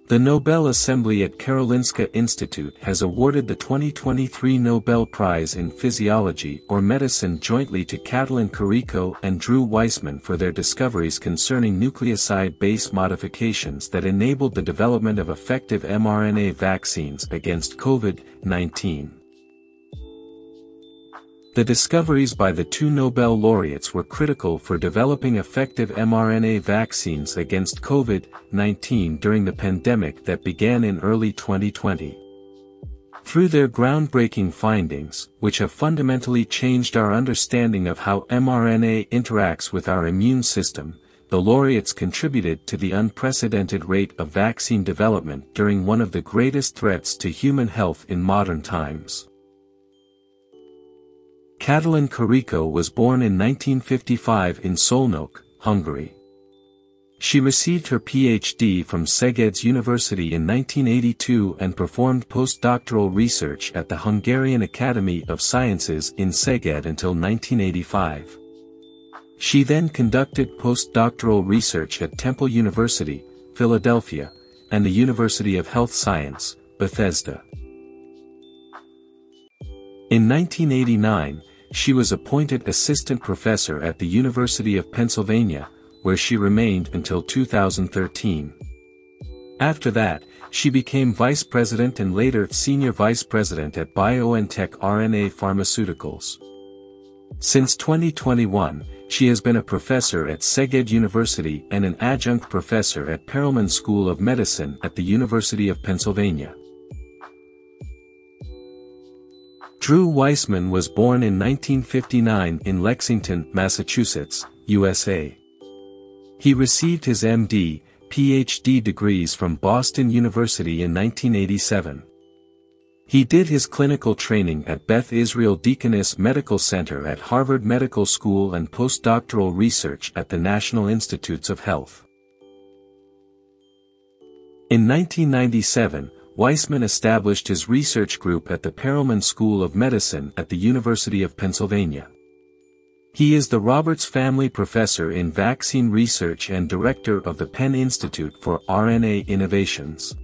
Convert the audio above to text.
The Nobel Assembly at Karolinska Institutet has awarded the 2023 Nobel Prize in Physiology or Medicine jointly to Katalin Karikó and Weissman for their discoveries concerning nucleoside base modifications that enabled the development of effective mRNA vaccines against COVID-19. The discoveries by the two Nobel laureates were critical for developing effective mRNA vaccines against COVID-19 during the pandemic that began in early 2020. Through their groundbreaking findings, which have fundamentally changed our understanding of how mRNA interacts with our immune system, the laureates contributed to the unprecedented rate of vaccine development during one of the greatest threats to human health in modern times. Katalin Karikó was born in 1955 in Szolnok, Hungary. She received her PhD from Szeged's University in 1982 and performed postdoctoral research at the Hungarian Academy of Sciences in Szeged until 1985. She then conducted postdoctoral research at Temple University, Philadelphia, and the University of Health Science, Bethesda. In 1989, she was appointed assistant professor at the University of Pennsylvania, where she remained until 2013. After that, she became vice president and later senior vice president at BioNTech RNA Pharmaceuticals. Since 2021, she has been a professor at Szeged University and an adjunct professor at Perelman School of Medicine at the University of Pennsylvania. Weissman was born in 1959 in Lexington, Massachusetts, USA. He received his MD, PhD degrees from Boston University in 1987. He did his clinical training at Beth Israel Deaconess Medical Center at Harvard Medical School and postdoctoral research at the National Institutes of Health. In 1997, Weissman established his research group at the Perelman School of Medicine at the University of Pennsylvania. He is the Roberts Family Professor in Vaccine Research and Director of the Penn Institute for RNA Innovations.